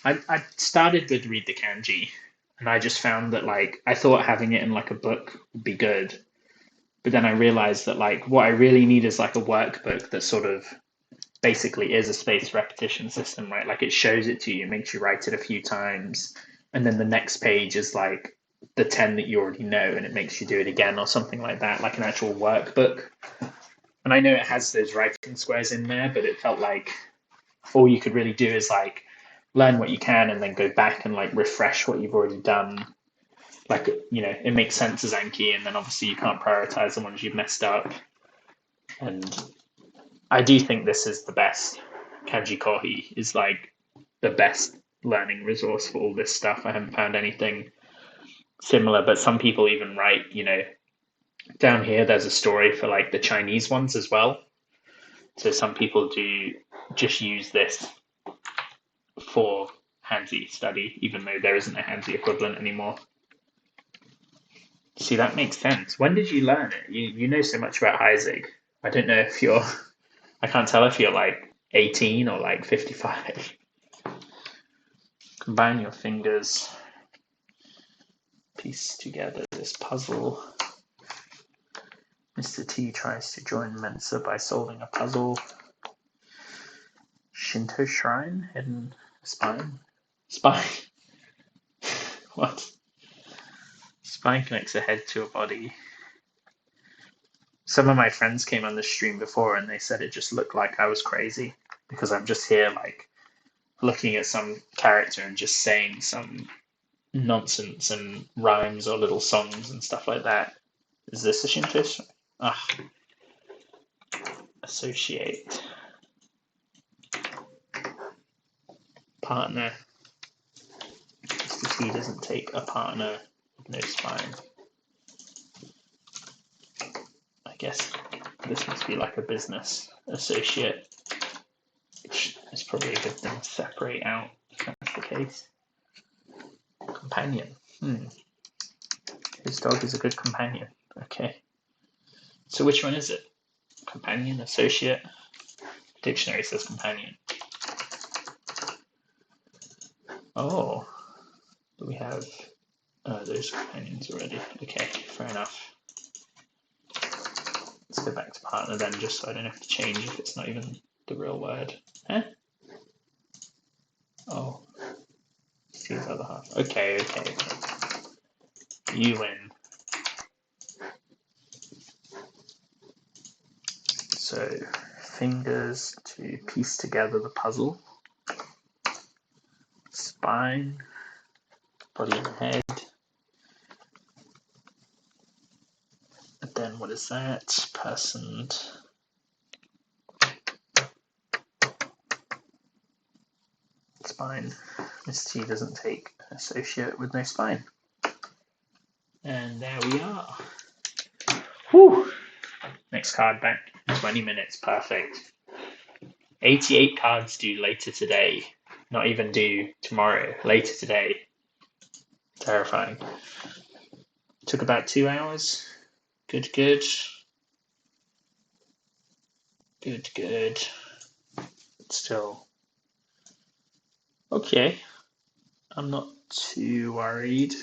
I started with read the kanji, and I just found that like I thought having it in like a book would be good, but then I realized that like what I really need is like a workbook that sort of basically is a spaced repetition system, right? Like it shows it to you, makes you write it a few times, and then the next page is like the 10 that you already know, and it makes you do it again or something like that, like an actual workbook. And I know it has those writing squares in there, but it felt like all you could really do is like learn what you can and then go back and like refresh what you've already done. Like, you know, it makes sense as Anki, and then obviously you can't prioritize the ones you've messed up. And I do think this is the best. Kanji Kohi is like the best learning resource for all this stuff. I haven't found anything similar, but some people even write, you know, down here there's a story for like the Chinese ones as well. So some people do just use this for Hanzi study, even though there isn't a Hanzi equivalent anymore. See, that makes sense. When did you learn it? You know so much about Heisig. I don't know if you're, I can't tell if you're like 18 or like 55. Combine your fingers, piece together this puzzle. Mr. T tries to join Mensa by solving a puzzle. Shinto shrine, hidden spine. Spine? What? Spine connects a head to a body. Some of my friends came on the stream before and they said it just looked like I was crazy because I'm just here like looking at some character and just saying some nonsense and rhymes or little songs and stuff like that. Is this a Shinto? Ah, associate. Partner. Mr. T doesn't take a partner with no spine. I guess this must be like a business associate, which is probably a good thing to separate out if that's the case. Companion. His dog is a good companion. Okay. So which one is it? Companion, associate? Dictionary says companion. Oh, we have those companions already. Okay, fair enough. Let's go back to partner then, just so I don't have to change if it's not even the real word. Huh? Oh. See his other half. Okay. You win. So, fingers to piece together the puzzle. Spine, body and head. And then what is that? Person. Spine. Miss T doesn't take associate with no spine. And there we are. Whew. Next card back. 20 minutes. Perfect. 88 cards due later today. Not even due tomorrow. Later today. Terrifying. Took about 2 hours. Good. Still. Okay. I'm not too worried.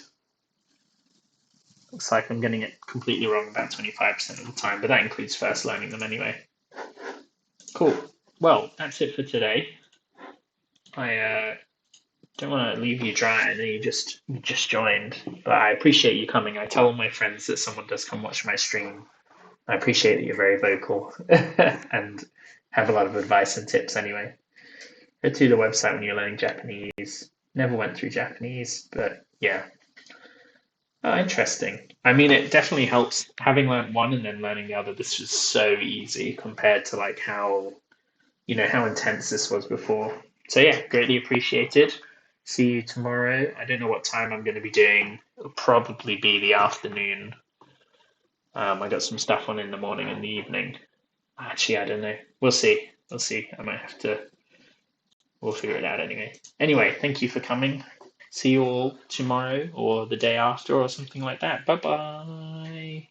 Looks like I'm getting it completely wrong about 25% of the time, but that includes first learning them anyway. Cool. Well, that's it for today. I don't want to leave you dry. I know you just joined, but I appreciate you coming. I tell all my friends that someone does come watch my stream. I appreciate that you're very vocal and have a lot of advice and tips anyway. Go to the website when you're learning Japanese. Never went through Japanese, but yeah. Oh, interesting. I mean, it definitely helps having learned one and then learning the other. This was so easy compared to like how, how intense this was before. So yeah, greatly appreciated. See you tomorrow. I don't know what time I'm going to be doing. It'll probably be the afternoon. I got some stuff on in the morning and the evening. Actually, I don't know. We'll see. We'll see. I might have to. We'll figure it out anyway. Anyway, thank you for coming. See you all tomorrow or the day after or something like that. Bye bye.